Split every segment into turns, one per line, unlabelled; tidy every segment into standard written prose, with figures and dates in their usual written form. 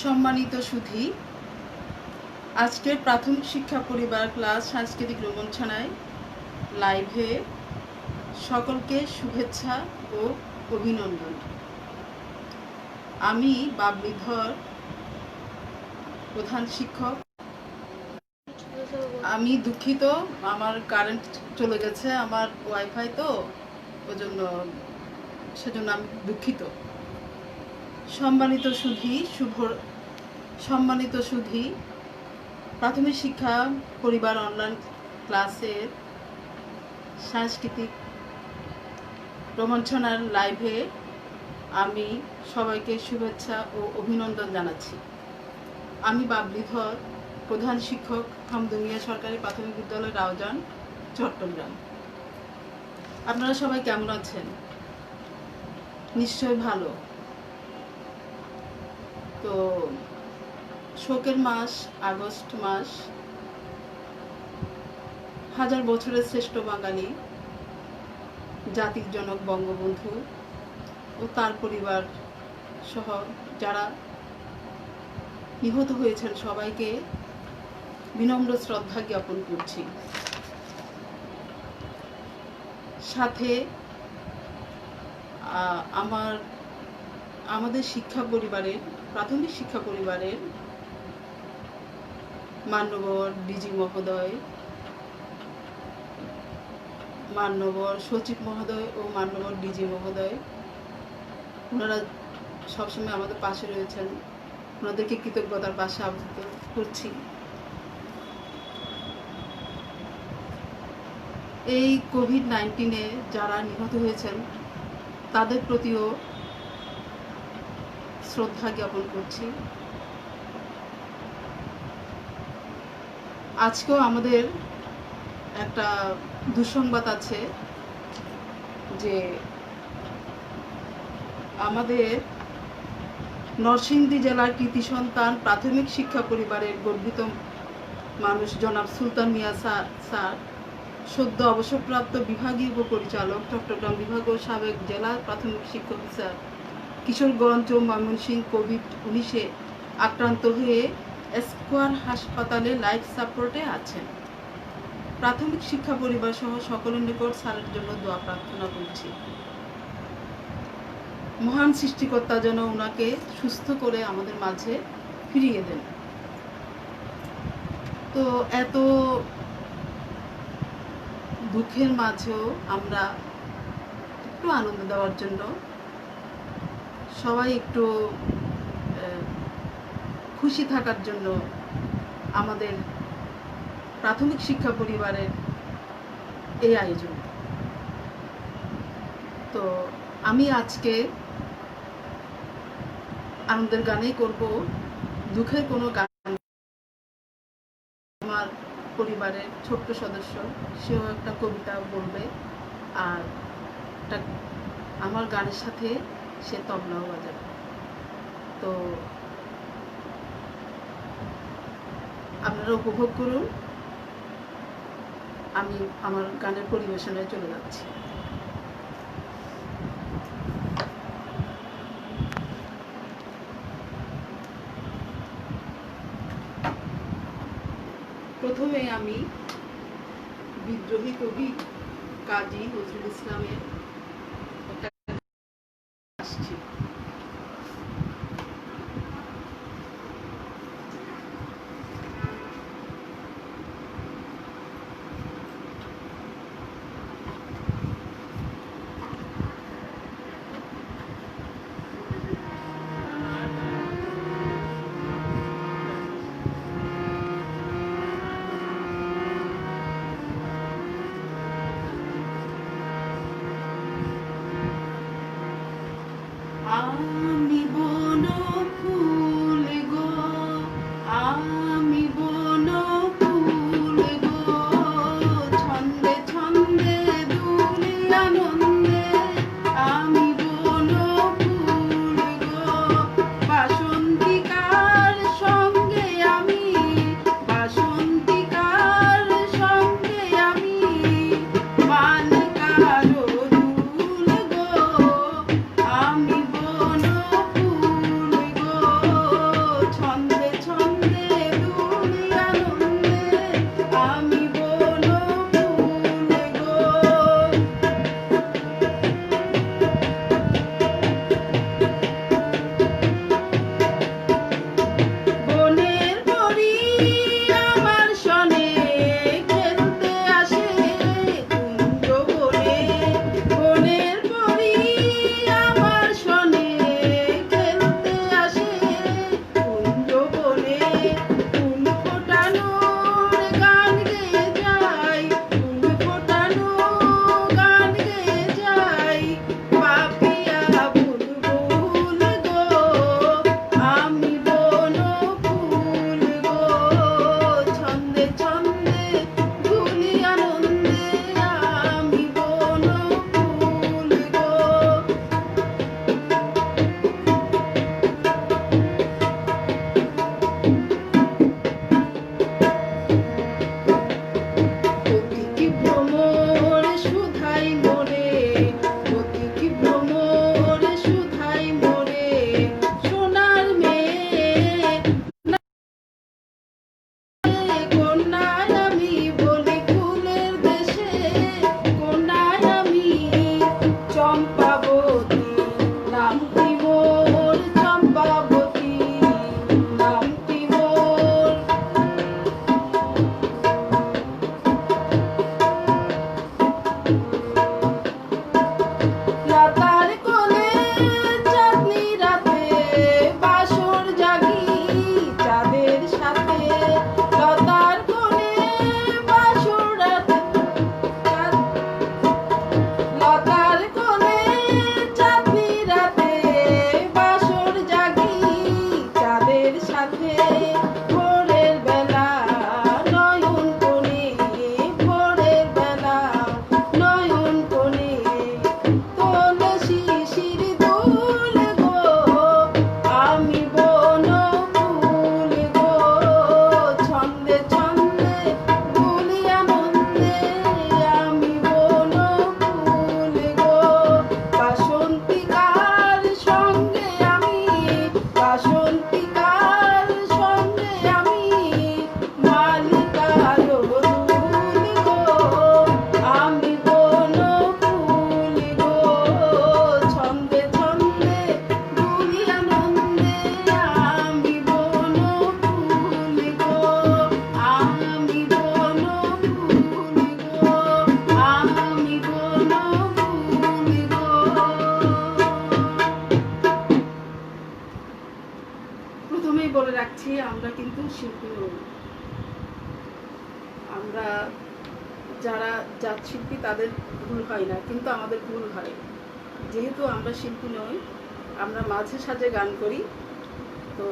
সম্মানিত সুধী, আজকের প্রাথমিক শিক্ষা পরিবার ক্লাস সাংস্কৃতিক রোমঞ্চনায় লাইভে সকলকে শুভেচ্ছা ও অভিনন্দন। আমি বাবলিধর, প্রধান শিক্ষক। আমি দুঃখিত, আমার কারেন্ট চলে গেছে, আমার ওয়াইফাই তো সেজন্য আমি দুঃখিত। সম্মানিত সুধী, প্রাথমিক শিক্ষা পরিবার অনলাইন ক্লাসের সাংস্কৃতিক রোমাঞ্চনার লাইভে আমি সবাইকে শুভেচ্ছা ও অভিনন্দন জানাচ্ছি। আমি বাবলিধর, প্রধান শিক্ষক, হামদুমিয়া সরকারি প্রাথমিক বিদ্যালয়, রাউজান, চট্টগ্রাম। আপনারা সবাই কেমন আছেন? নিশ্চয় ভালো। তো শোকের মাস আগস্ট মাস, হাজার বছরের শ্রেষ্ঠ বাঙালি জাতির জনক বঙ্গবন্ধু ও তার পরিবার সহ যারা নিহত হয়েছেন সবাইকে বিনম্র শ্রদ্ধা জ্ঞাপন করছি। সাথে আমাদের শিক্ষা পরিবারের, প্রাথমিক শিক্ষা পরিবারের মান্যবর ডিজি মহোদয়, মান্যবর সচিব মহোদয় ও মান্যবর ডিজি মহোদয়, ওনারা সবসময় আমাদের পাশে রয়েছেন, ওনাদেরকে কৃতজ্ঞতার পাশে আবদ্ধ করছি। এই কোভিড-19-এ যারা নিহত হয়েছেন তাদের প্রতিও শ্রদ্ধা জ্ঞাপন করছি। আজকেও আমাদের একটা দুঃসংবাদ আছে যে আমাদের নরসিংদী জেলার কৃতি সন্তান প্রাথমিক শিক্ষা পরিবারের গর্বিত মানুষ জনাব সুলতান মিয়া স্যার, সদ্য অবসরপ্রাপ্ত বিভাগীয় উপপরিচালক, চট্টগ্রাম বিভাগ ও সাবেক জেলা প্রাথমিক শিক্ষা অফিসার, কিশোরগঞ্জ ও ময়মনসিংহ কোভিড-19-এ আক্রান্ত হয়ে স্কয়ার হাসপাতালে লাইফ সাপোর্টে আছেন। প্রাথমিক শিক্ষা পরিবার সহ সকলের নিকট স্যারের জন্য দোয়া প্রার্থনা করছি। মহান সৃষ্টিকর্তা যেন ওনাকে সুস্থ করে আমাদের মাঝে ফিরিয়ে দেন। তো এত দুঃখের মাঝেও আমরা একটু আনন্দ দেওয়ার জন্য সবাই একটু খুশি থাকার জন্য আমাদের প্রাথমিক শিক্ষা পরিবারের এই আয়োজন। তো আমি আজকে আনন্দের গানেই করব, দুঃখের কোনো গান। আমার পরিবারের ছোট্ট সদস্য, সেও একটা কবিতা বলবে, আর আমার গানের সাথে সে তবলাও বাজাবে। তো আপনারা উপভোগ করুন, আমি আমার গানের পরিবেশনায় চলে যাচ্ছি। প্রথমে আমি বিদ্রোহী কবি কাজী নজরুল ইসলামের আসছি। বলে রাখছি, আমরা কিন্তু শিল্পী নই। আমরা যারা জাত শিল্পী তাদের ভুল হয় না, কিন্তু আমাদের ভুল হয়। যেহেতু আমরা শিল্পী নই, আমরা মাঝে সাঝে গান করি, তো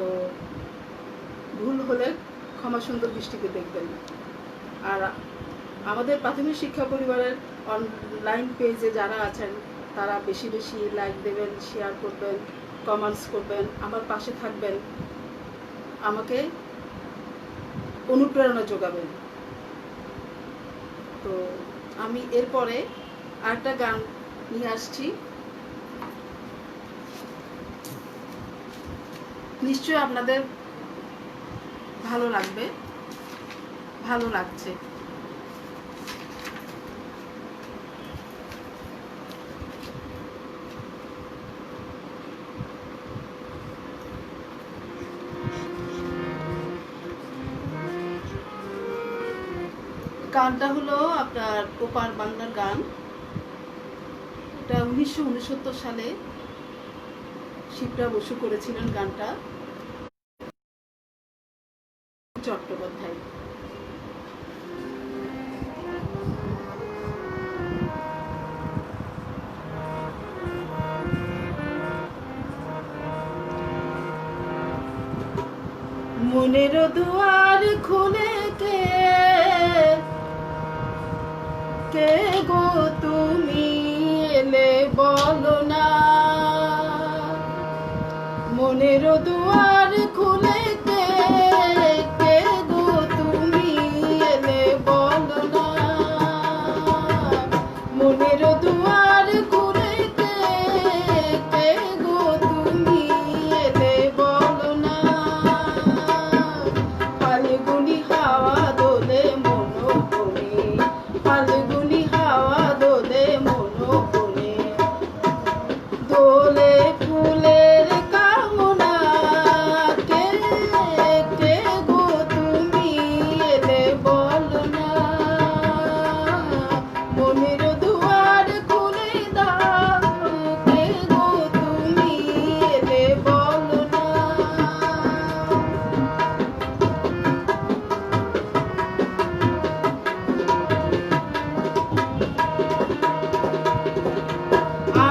ভুল হলে ক্ষমা সুন্দর দৃষ্টিতে দেখবেন। আর আমাদের প্রাথমিক শিক্ষা পরিবারের অনলাইন পেজে যারা আছেন তারা বেশি বেশি লাইক দেবেন, শেয়ার করবেন, কমেন্টস করবেন, আমার পাশে থাকবেন, আমাকে অনুপ্রেরণা যোগাবেন। তো আমি এরপরে আরেকটা গান নিয়ে আসছি, নিশ্চয়ই আপনাদের ভালো লাগবে, ভালো লাগছে। গানটা হলো আপনার ওপার বাংলার গান। এটা 1969 সালে শিপ্রা বসু করেছিলেন গানটা, চট্টোপাধ্যায়। মনের দুয়ার খুলে কে গো তুমি এলে বলো না, মনের দুয়ার খুলে কে গো তুমি এলে বলো না, মনের দুয়ার খুলে কে গো তুমি এলে বলো না, ফাল্গুনি হাওয়া দোলে মনো বনে, ফাল্গুনি হাওয়া দোলে মনো বনে, দোলে ফুলের কামনা কে গো তুমি এলে বলো না, মনের দুয়ার খুলে দাও কে গো তুমি এলে বলো না।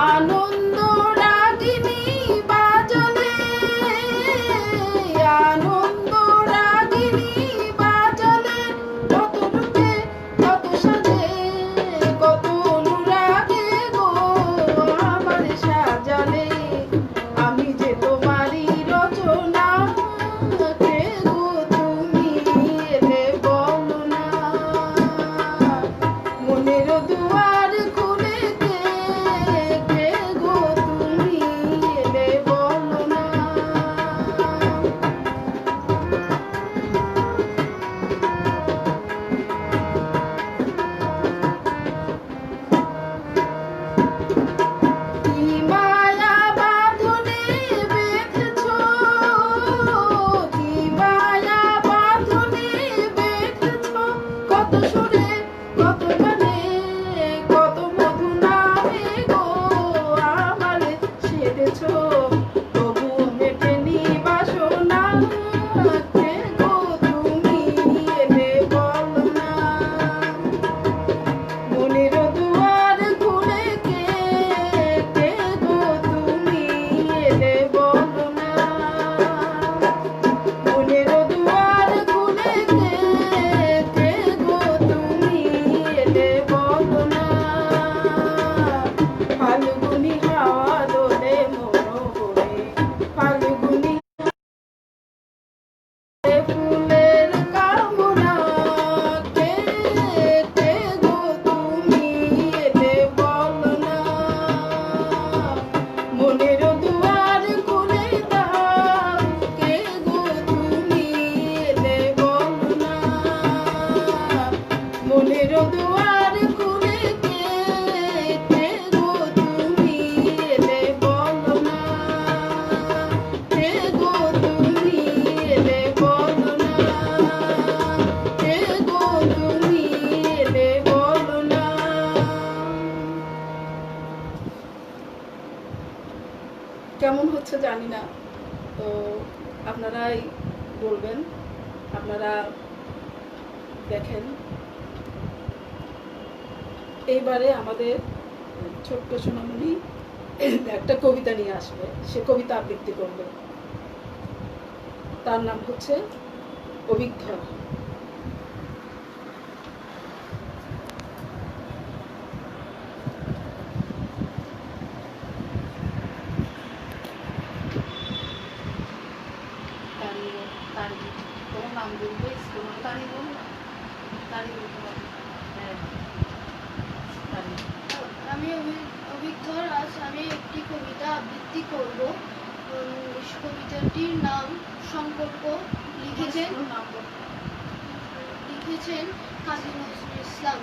আনন্দ রাগিনী বাজলে, আনন্দ রাগিনী বাজলে, কত রূপে কত সাজে কত অনুরাগে গো আমার সাজালে, আমি যে তোমারই রচনা কে গো তুমি এলে বলো না, মনের দুয়ার খুলে কে গো তুমি এলে বলো না। কি মায়া বাঁধনে বেঁধেছো, কি মায়া বাঁধনে বেঁধেছো, কত সুরে কত গানে কত মধু নামে গো আমার সেধেছো, তবু মেটেনি বাসনা কে গো তুমি এলে বলো না, মনের দুয়ার খুলে কে গো তুমি এলে বলো না, মনের দুয়ার খুলে কে গো তুমি এলে বলো না, ফাল্গুনি হাওয়া দোলে মনো বনে, ফাল্গুনি ফুলের কামনা কে গো তুমি এলে বলো না, মনের দুয়ার খুলে দাও কে গো তুমি এলে বলো না, মনের দুয়ার খুলে কে গো তুমি এলে বলো না, কে গো তুমি এলে বলো না, কে গো তুমি এলে বলো না। কেমন হচ্ছে জানি না, তো আপনারাই বলবেন। আপনারা দেখেন, এইবারে আমাদের ছোট্ট সোনামণি একটা কবিতা নিয়ে আসবে, সে কবিতা আবৃত্তি করবে। তার নাম হচ্ছে অভিজ্ঞর। তোমার নাম বলবে, তারি বল না, তারি বলতে পারবে। হ্যাঁ,
আমি অভিজ্ঞর। আজ আমি একটি কবিতা আবৃত্তি করব। কবিতাটির নাম সংকল্প। লিখেছেন কাজী নজরুল ইসলাম।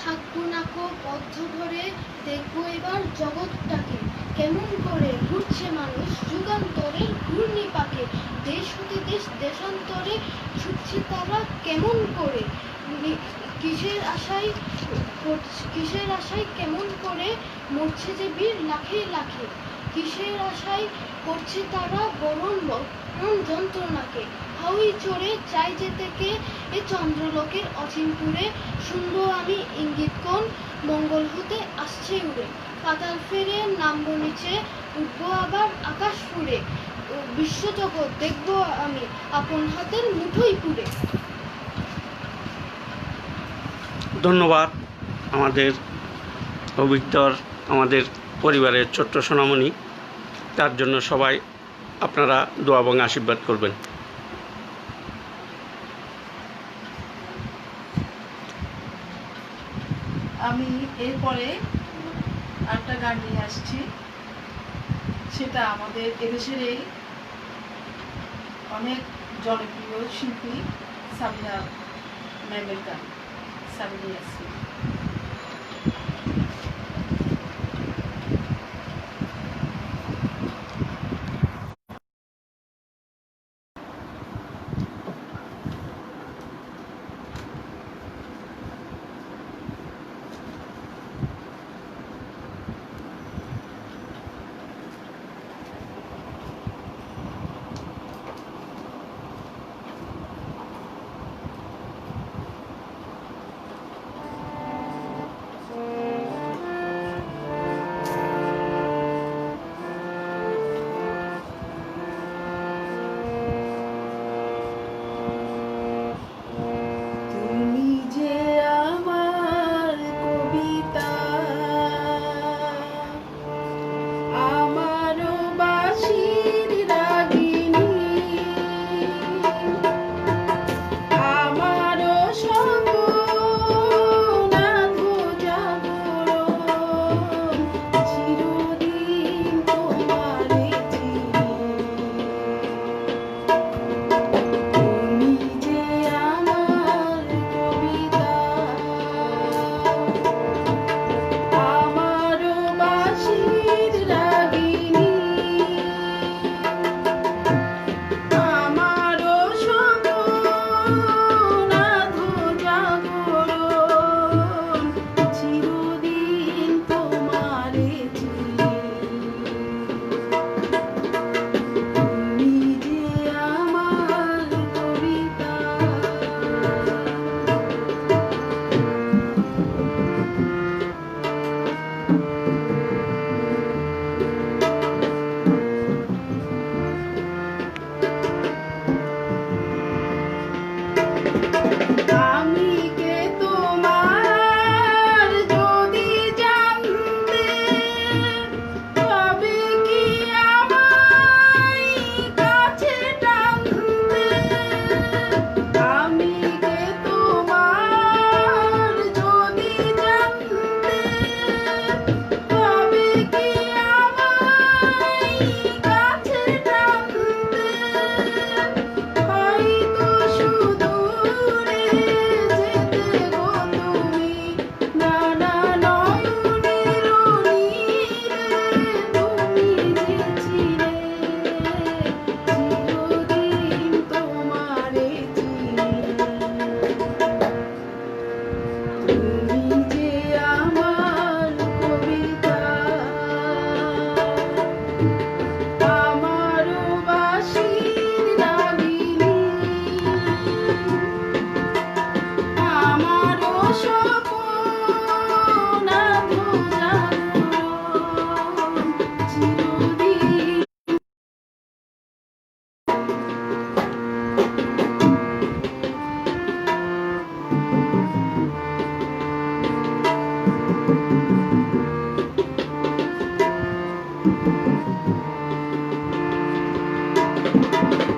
থাকবো নাকো বদ্ধ ঘরে, দেখবো এবার জগৎটাকে কেমন করে ঘুরছে মানুষ যুগান্তরের ঘূর্ণি পাকে। দেশ হতে দেশ দেশান্তরে ছুটছে তারা কেমন করে, কিসের আশায় কেমন করে মরছে যে বীর লাখে লাখে। কিসের আশায় করছে তারা বরণ যন্ত্রণাকে। হাউই চড়ে চাই যেতে কে এ চন্দ্রলোকের অচিনপুরে। শুনবো আমি ইঙ্গিতকণ মঙ্গল হতে আসছে উড়ে। পাতাল ফেরে নামবো নিচে, উঠবো আবার আকাশ ফুড়ে। বিশ্বজগৎ দেখবো আমি আপন হাতের মুঠোই পুড়ে।
ধন্যবাদ আমাদের অভিজ্ঞর, আমাদের পরিবারের ছোট্ট সোনামণি। তার জন্য সবাই আপনারা দোয়া এবং আশীর্বাদ করবেন।
আমি এরপরে একটা গান নিয়ে আসছি, সেটা আমাদের এদেশের এই অনেক জনপ্রিয় শিল্পী সাবিনা ম্যামের গান, সাবিনা ইয়াসমিন।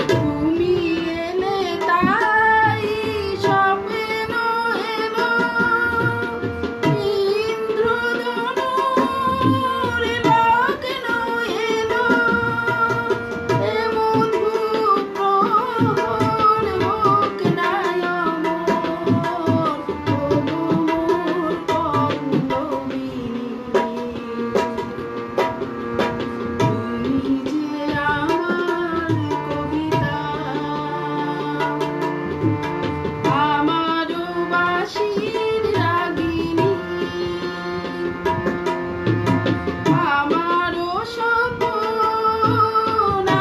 তুমি এলে তাই স্বপ্ন এলো ইন্দ্রধনুর লগ্ন এলো এমন রূপ প্রহর হোক না অমর তবু মোর পল্লবিনী তুমি যে আমার কবিতা আমারও বাঁশির রাগিনী আমারও স্বপ্ন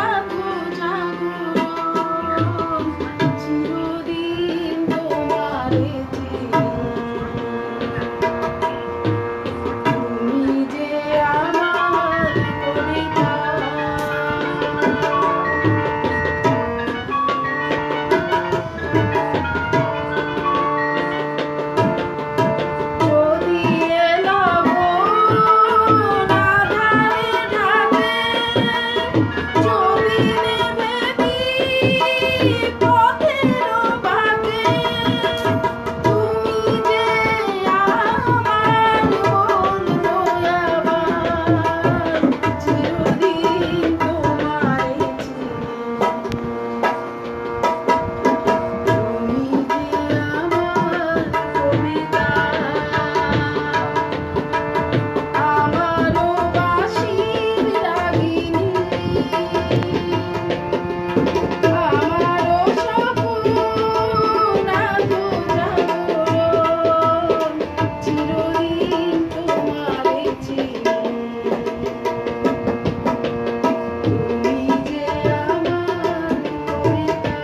আধো জাগরণ চিরদিন তোমারে চিনি তুমি যে আমার কবিতা যদি এলো আধারে ঢাকে যদি নেবে পথের বাঁকে তুমি যে আমার বন্ধু আবার চিরদিন তোমারে চিনি তুমি যে আমার কবিতা আমারও বাঁশির রাগিনী আমারও স্বপ্ন আধো জাগরণ চিরদিন তোমারে চিনি তুমি যে আমার কবিতা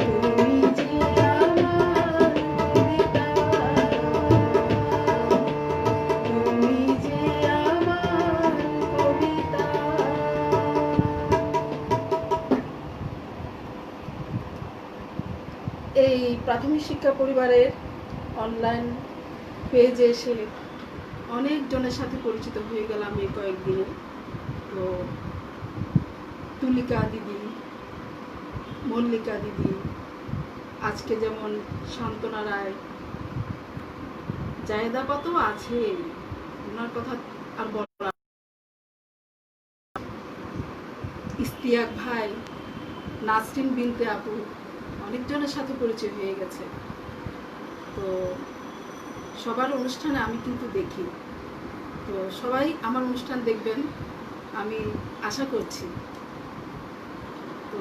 তুমি যে আমার কবিতা তুমি যে আমার কবিতা এই প্রাথমিক শিক্ষা পরিবারের অনলাইন পেজে এসে অনেকজনের সাথে পরিচিত হয়ে গেলাম এই কয়েকদিনে। তো তুলিকা দিদি, মল্লিকা দিদি, আজকে যেমন শান্তনা রায়, জায়েদা কত আছে, ওনার কথা আর বলা, ইস্তিয়াক ভাই, নাসরিন বিনতে আপু, অনেকজনের সাথে পরিচয় হয়ে গেছে। তো সবার অনুষ্ঠানে আমি কিন্তু দেখি, তো সবাই আমার অনুষ্ঠান দেখবেন আমি আশা করছি। তো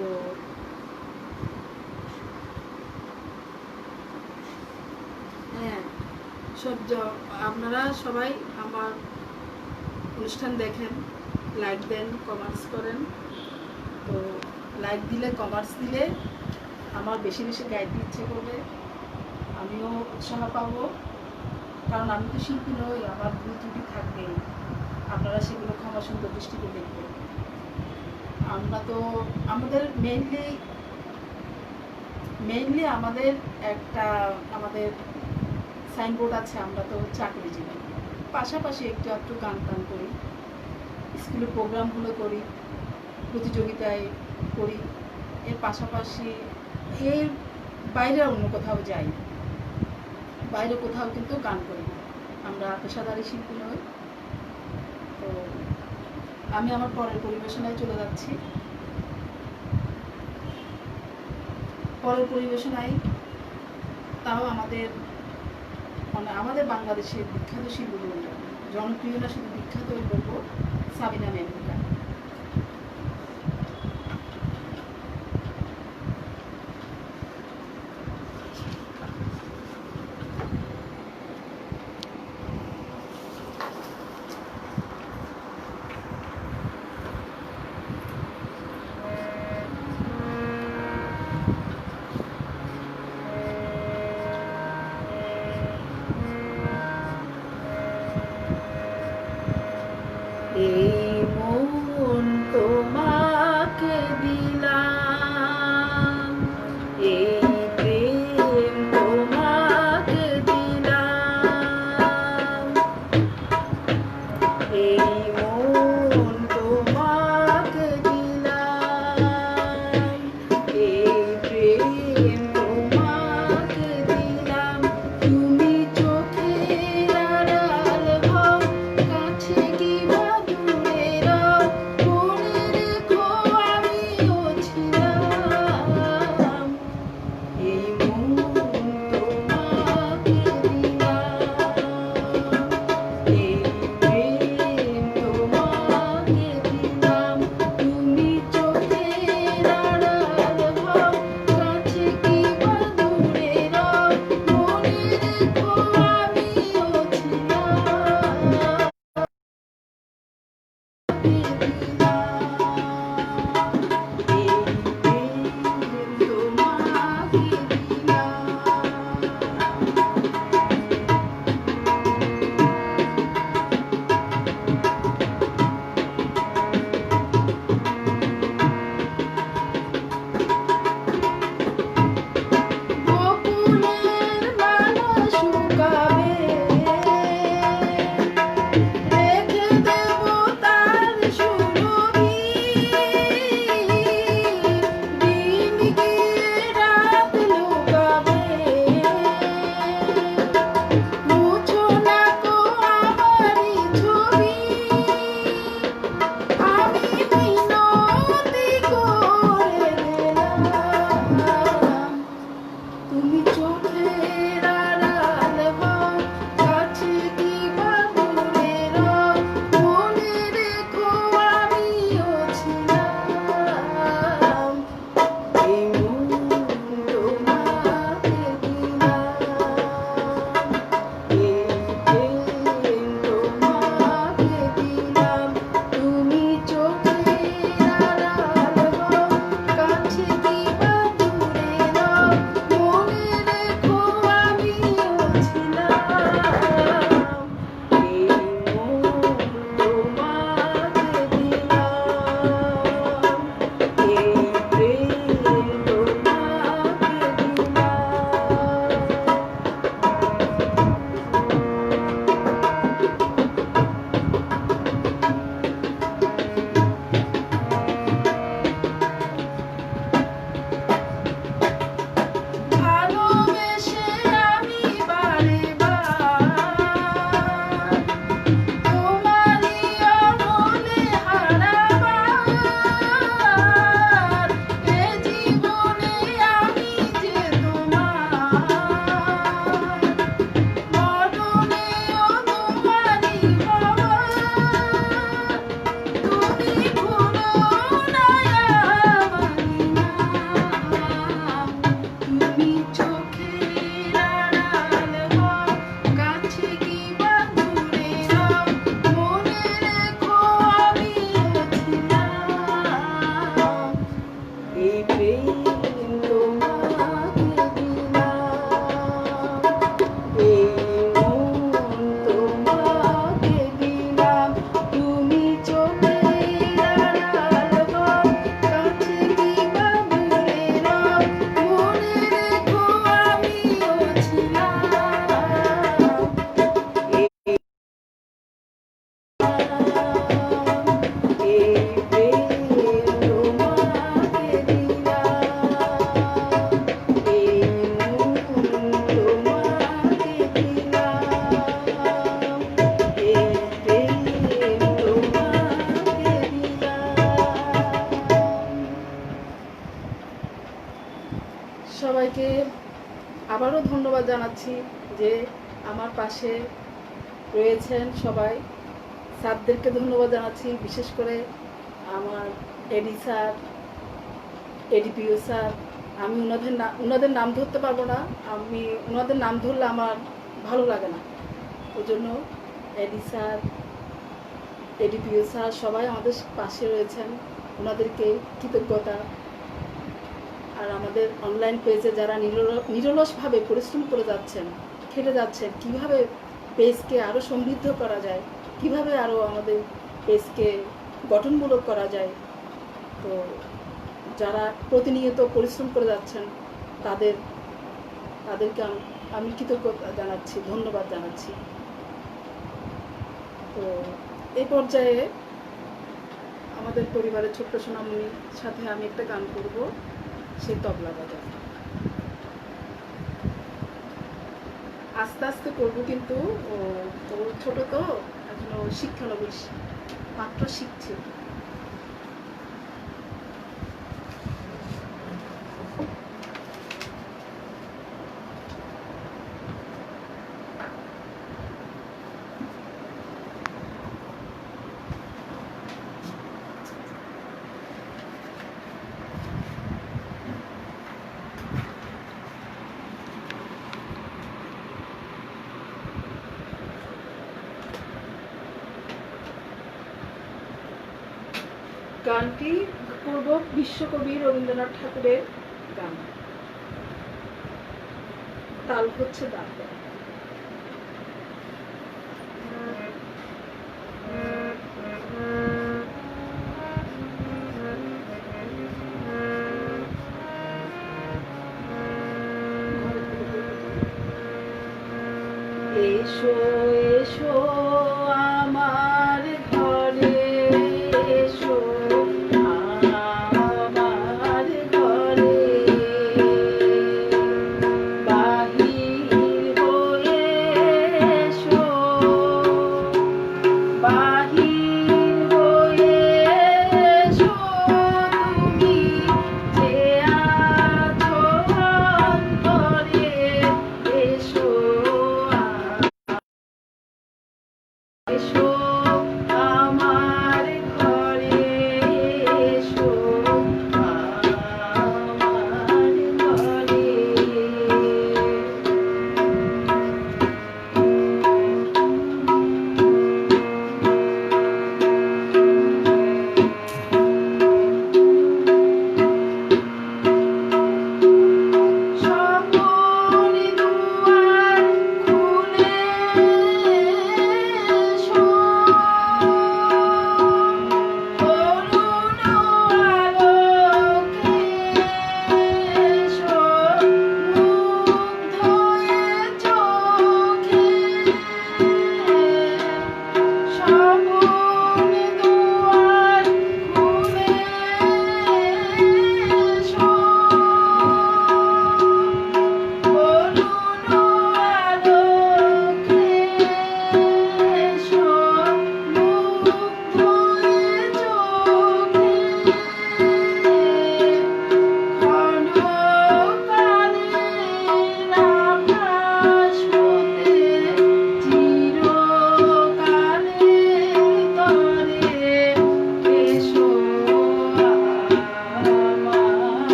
হ্যাঁ, আপনারা সবাই আমার অনুষ্ঠান দেখেন, লাইক দেন, কমেন্টস করেন। তো লাইক দিলে, কমেন্টস দিলে আমার বেশি বেশি গাইতে ইচ্ছে করবে, আমিও উৎসাহ পাবো। কারণ আমি তো শিল্পী নই, আমার ভুল ত্রুটি থাকবেই, আপনারা সেগুলো ক্ষমা সুন্দর দৃষ্টিতে দেখবেন। আমরা তো আমাদের মেইনলি আমাদের আমাদের সাইনবোর্ড আছে, আমরা তো চাকরিজীবী, পাশাপাশি একটু একটু গান টান করি, স্কুলের প্রোগ্রামগুলো করি, প্রতিযোগিতায় করি, এর পাশাপাশি এর বাইরে অন্য কোথাও যাই, বাইরে কোথাও কিন্তু গান করি না, আমরা পেশাদারি শিল্পী নই। তো আমি আমার পরের পরিবেশনায় চলে যাচ্ছি। পরের পরিবেশনায় তাও আমাদের বাংলাদেশের বিখ্যাত শিল্পীগুলো, জনপ্রিয় না শুধু বিখ্যাত, বলবো সাবিনা মেহমুদা। এই মন তোমাকে দিলাম, এই প্রেম তোমাকে দিলাম, এই এই মন তোমাকে দিলাম, এই প্রেম তোমাকে দিলাম, তুমি চোখের আড়াল হও, কাছে কিংবা দূরে রও, মনে রেখো আমিও ছিলাম। এই মন তোমাকে দিলাম, এই প্রেম তোমাকে দিলাম, তুমি চোখের আড়াল হও, কাছে কিংবা দূরে রও, মনে রেখো আমিও ছিলাম। গোকুলের মালা শুকাবে, রেখে দেব তার সুরভি, দিন গিয়ে রাত লুকাবে, মুছো না কো আমারই ছবি, আমি মিনতি করে গেলাম, তুমি চোখের আড়াল হও, কাছে কিংবা দূরে রও, মনে রেখো আমিও ছিলাম। এই মন তোমাকে দিলাম, এই প্রেম তোমাকে দিলাম, তুমি চোখের আড়াল হও, কাছে কিংবা দূরে রও, মনে রেখো আমিও ছিলাম। এই মন তোমাকে দিলাম, এই প্রেম তোমাকে দিলাম। ভালোবেসে আমি বারে বার তোমারই অমলে হারাবার, এ জীবনে আমি যে তোমার, মরণেও তোমারই হবার, তুমি ভুলো না আমারই নাম, তুমি চোখের আড়াল হও, কাছে কিংবা দূরে রও, মনে রেখো আমিও ছিলাম। এই প্রেম তোমাকে দিলাম, এই মন তোমাকে দিলাম, তুমি চোখের আড়াল হও, কাছে কিংবা দূরে রও, মনে রেখো আমিও ছিলাম। এই প্রেম তোমাকে দিলাম, এই মন তোমাকে দিলাম, এই প্রেম তোমাকে দিলাম। সবাইকে আবারও ধন্যবাদ জানাচ্ছি যে আমার পাশে রয়েছেন সবাই। স্যারদেরকে ধন্যবাদ জানাচ্ছি, বিশেষ করে আমার এডি স্যার, এডিপিও স্যার। আমি ওনাদের নাম ধরতে পারবো না, আমি ওনাদের নাম ধরলে আমার ভালো লাগে না, ওই জন্য এডি স্যার, এডিপিও স্যার সবাই আমাদের পাশে রয়েছেন, ওনাদেরকে কৃতজ্ঞতা। আর আমাদের অনলাইন পেজে যারা নিরলসভাবে পরিশ্রম করে যাচ্ছেন, খেটে যাচ্ছেন, কীভাবে পেজকে আরও সমৃদ্ধ করা যায়, কিভাবে আরও আমাদের পেজকে গঠনমূলক করা যায়, তো যারা প্রতিনিয়ত পরিশ্রম করে যাচ্ছেন তাদেরকে আমি কৃতজ্ঞতা জানাচ্ছি, ধন্যবাদ জানাচ্ছি। তো এই পর্যায়ে আমাদের পরিবারের ছোট্ট সোনামণির সাথে আমি একটা গান করব, সে তবলা বাজাবে। আস্তে আস্তে করবো, কিন্তু ও ছোট তো এখনো শিক্ষানবিশ, মাত্র শিখছে। গানটি পূর্ব বিশ্বকবি রবীন্দ্রনাথ ঠাকুরের গান, তাল হচ্ছে দাঁড়। এসো এসো আমার ঘরে, এসো আমার ঘরে, বাহির হয়ে এসো, বাহির হয়ে এসো, তুমি যে আছো অন্তরে, এসো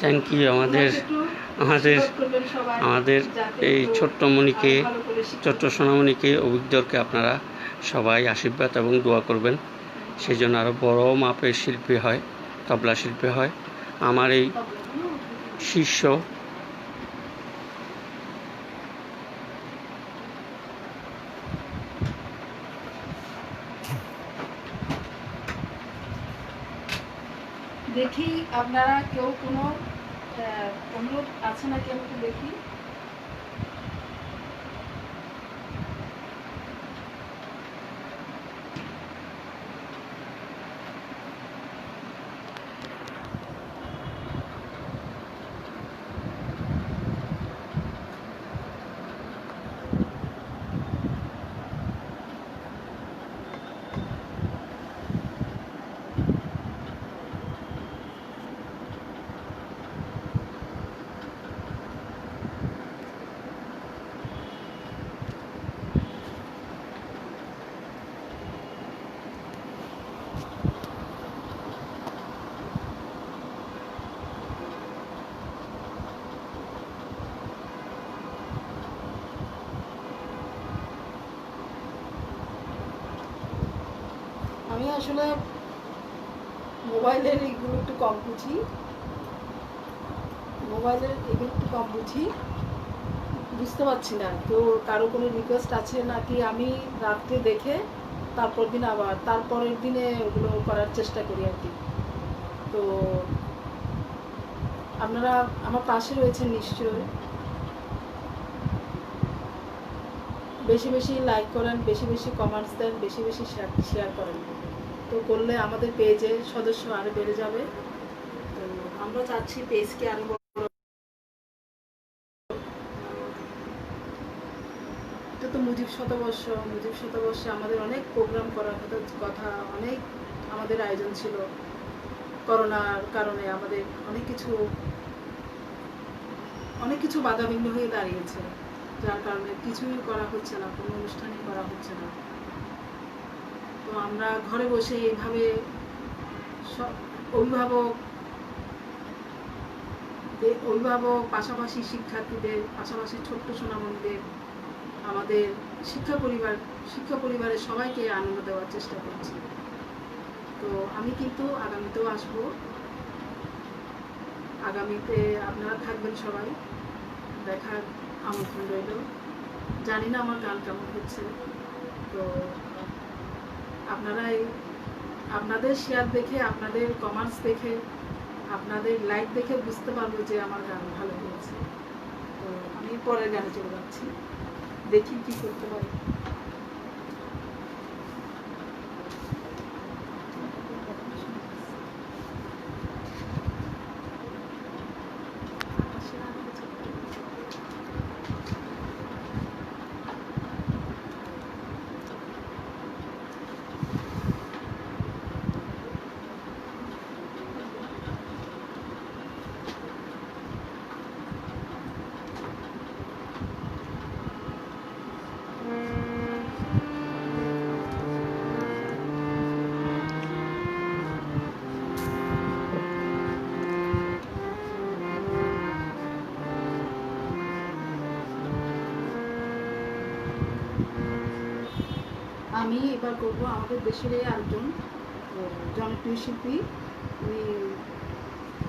থ্যাংক ইউ আমাদের আমাদের আমাদের এই ছোট্ট মণিকে, ছোট্ট সোনামণিকে, অভিজ্ঞকে আপনারা সবাই আশীর্বাদ এবং দোয়া করবেন, সেই জন্য আরও বড় মাপের শিল্পী হয়, তবলা শিল্পী হয়। আমার এই শিষ্য
দেখি আপনারা কেউ কোনো অনুরোধ আছে নাকি, আমি একটু দেখি। আমি আসলে মোবাইলের এগুলো একটু কম বুঝি, বুঝতে পারছি না তো কারো কোনো রিকোয়েস্ট আছে নাকি। আমি রাত্রে দেখে তারপর দিন আবার তারপরের দিনে ওগুলো করার চেষ্টা করি আর কি। তো আপনারা আমার পাশে রয়েছেন নিশ্চয়ই, বেশি বেশি লাইক করেন, বেশি বেশি কমেন্টস দেন, বেশি বেশি শেয়ার করেন। তো করলে আমাদের পেজে সদস্য আরো বেড়ে যাবে। তো আমরা চাচ্ছি পেজকে আরো বড়। এটা তো মুজিব শতবর্ষে আমাদের অনেক প্রোগ্রাম করার কথা, অনেক আমাদের আয়োজন ছিল। করোনার কারণে আমাদের অনেক কিছু বাধাবিঘ্ন হয়ে দাঁড়িয়েছে, যার কারণে কিছুই করা হচ্ছে না, কোনো অনুষ্ঠানই করা হচ্ছে না। তো আমরা ঘরে বসে এইভাবে অভিভাবক পাশাপাশি শিক্ষার্থীদের, পাশাপাশি ছোট্ট সোনামণিদের, আমাদের শিক্ষা পরিবারের সবাইকে আনন্দ দেওয়ার চেষ্টা করছি। তো আমি কিন্তু আগামীতেও আসবো, আগামীতে আপনারা থাকবেন সবাই, দেখার আমন্ত্রণ রইল। জানি না আমার গান কেমন হচ্ছে, তো আপনাদের শেয়ার দেখে, আপনাদের কমেন্টস দেখে, আপনাদের লাইক দেখে বুঝতে পারবো যে আমার গান ভালো হয়েছে। তো আমি পরের গানে চলে যাচ্ছি, দেখি কি করতে পারি। আমি এবার করবো আমাদের দেশের একজন জনপ্রিয় শিল্পী, উনি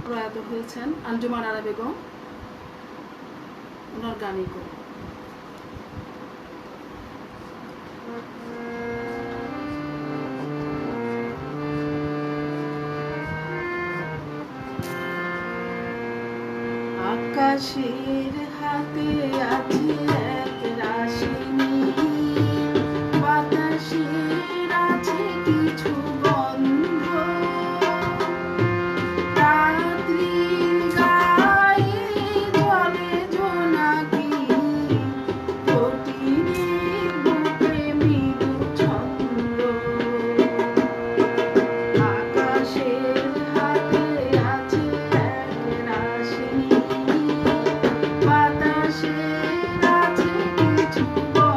প্রয়াত হয়েছেন, আঞ্জুমান আরা বেগম, ওনার গানই করব। আকাশের হাতে আছে এক রাশি, বাতাসের আছে কিছু গন্ধ, রাত্রির গায়ে জলে জোনাকি, জটিলের বুকে মৃদু ছন্দ। আকাশের হাতে আছে এক রাশি, বাতাসের আছে কিছু গন্ধ,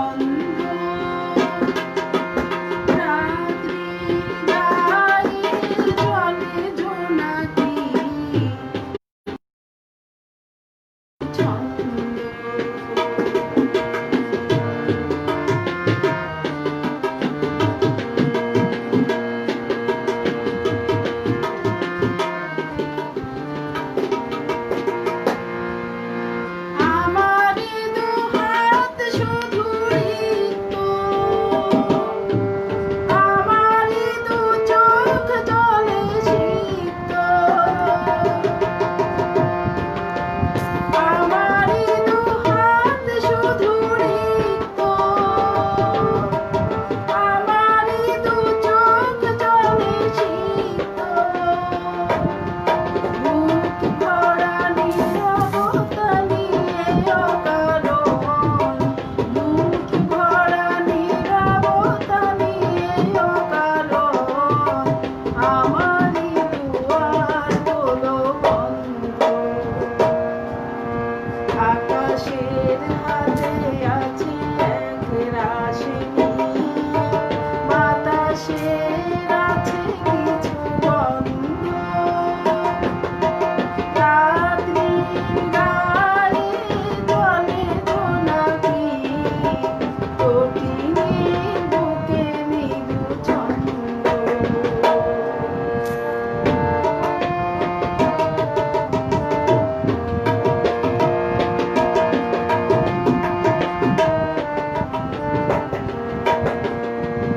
আছে কিছু গন্ধ, রাত্রির গায়ে জলে জোনাকি, কঠিনের বুকে মৃদু ছন্দ।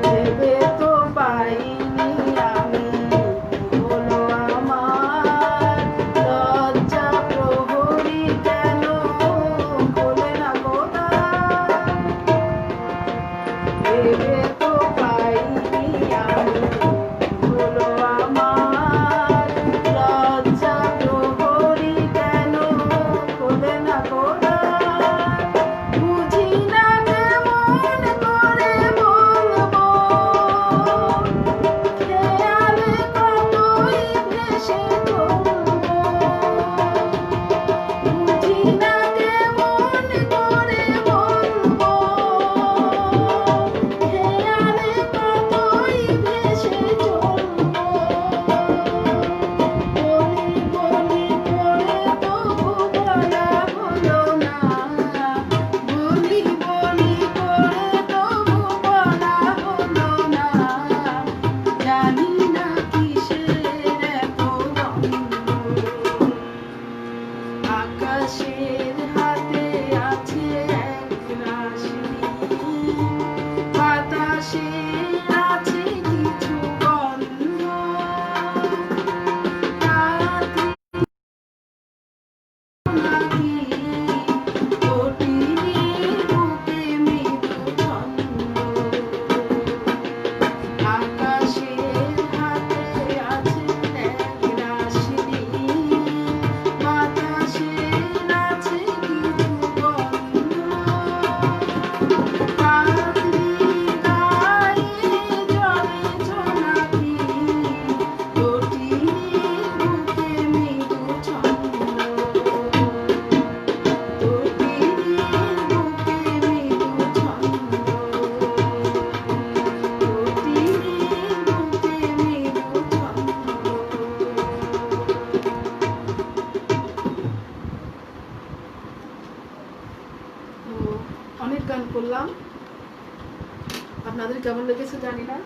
ভেবে তো পাইনি আমি হলো আমার লজ্জা প্রহরী কেন খোলে না গোদার। ভেবে তো পাইনি আমি হলো আমার লজ্জা প্রহরী কেন খোলে না গোদার। বুঝি না কেমন করে বলবো, খেয়ালে কতই ভেসে চলবো। বুঝি না কেমন করে বলবো, খেয়ালে কতই ভেসে চলবো। বলি বলি করে তবু বলা হলো না, বলি বলি করে তবু বলা হলো না। জানি না কিসের এত দ্বন্দ্ব, আকাশের হাতে আছে এক রাশি, বাতাসে আছে কিছু গন্ধ, রাত্রি নাকি কঠিনের বুকে মৃদু ছন্দ। আকাশের হাতে আছে এক রাশি, বাতাসে আছে কিছু গন্ধ, রাত্রি গায়ে জলে জোনাকি, কঠিনের বুকে মৃদু ছন্দ। অনেক গান করলাম, আপনাদের কেমন লেগেছে জানি না।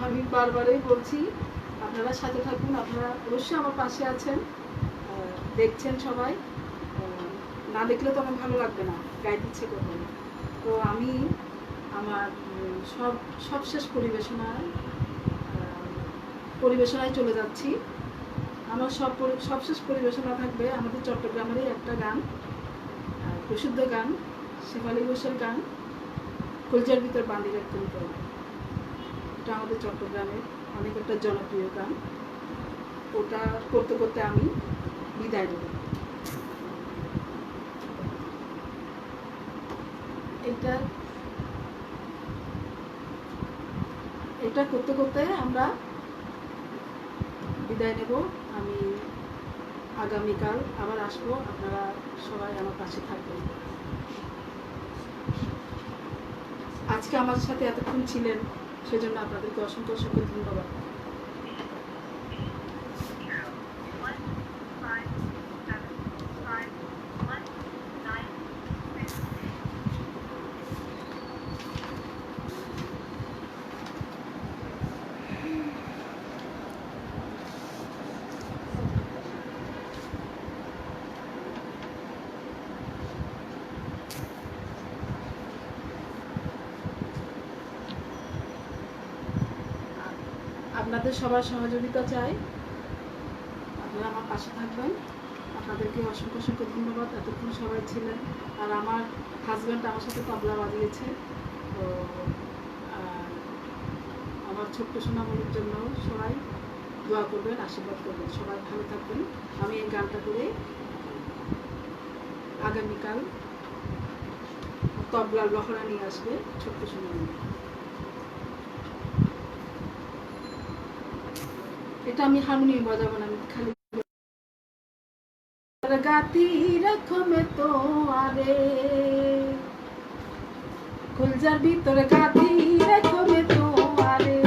আমি বারবারই বলছি আপনারা সাথে থাকুন, আপনারা অবশ্যই আমার পাশে আছেন, দেখছেন সবাই। না দেখলে তো আমার ভালো লাগবে না, গাইতে ইচ্ছে করবে না। তো আমি আমার সবশেষ পরিবেশনায় চলে যাচ্ছি। আমার সবশেষ পরিবেশনা থাকবে আমাদের চট্টগ্রামেরই একটা গান, প্রসিদ্ধ গান, শেফালী ঘোষের গান, কলজার ভিতর বাঁধি রাখতে হতো। এটা আমাদের চট্টগ্রামের অনেক একটা জনপ্রিয় গান। ওটা করতে করতে আমি বিদায় দেব। এটা করতে করতে আমরা বিদায় নেব। আমি আগামীকাল আবার আসবো, আপনারা সবাই আমার পাশে থাকবেন। আজকে আমার সাথে এতক্ষণ ছিলেন, সেজন্য আপনাদেরকে অসংখ্য অসংখ্য ধন্যবাদ। আপনাদের সবার সহযোগিতা চাই, আপনারা আমার পাশে থাকবেন। আপনাদেরকে অসংখ্য অসংখ্য ধন্যবাদ, এতক্ষণ সবাই ছিলেন। আর আমার হাজব্যান্ড আমার সাথে তবলা বাজিয়েছে। তো আমার ছোট্ট সোনামণির জন্য সবাই দোয়া করবেন, আশীর্বাদ করবেন। সবাই ভালো থাকবেন। আমি এই গানটা করে আগামীকাল তবলার লহরা নিয়ে আসবে ছোট্ট সোনামণি। এটা আমি হারমোনিয়াম বাজাবো না, আমি খালি গাতি রকমে তো আরে কলজার ভিতরে গাতি রকমে তো আরে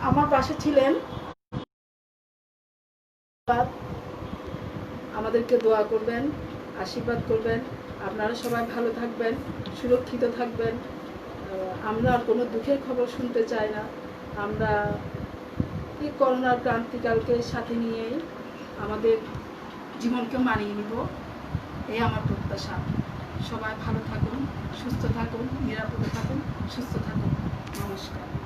আমার পাশে ছিলেন। আমাদেরকে দোয়া করবেন, আশীর্বাদ করবেন। আপনারা সবাই ভালো থাকবেন, সুরক্ষিত থাকবেন। আমরা আর কোনো দুঃখের খবর শুনতে চাই না। আমরা এই করোনার ক্রান্তিকালকে সাথে নিয়েই আমাদের জীবনকে মানিয়ে নিব, এই আমার প্রত্যাশা। সবাই ভালো থাকুন, সুস্থ থাকুন, নিরাপদে থাকুন, সুস্থ থাকুন। নমস্কার।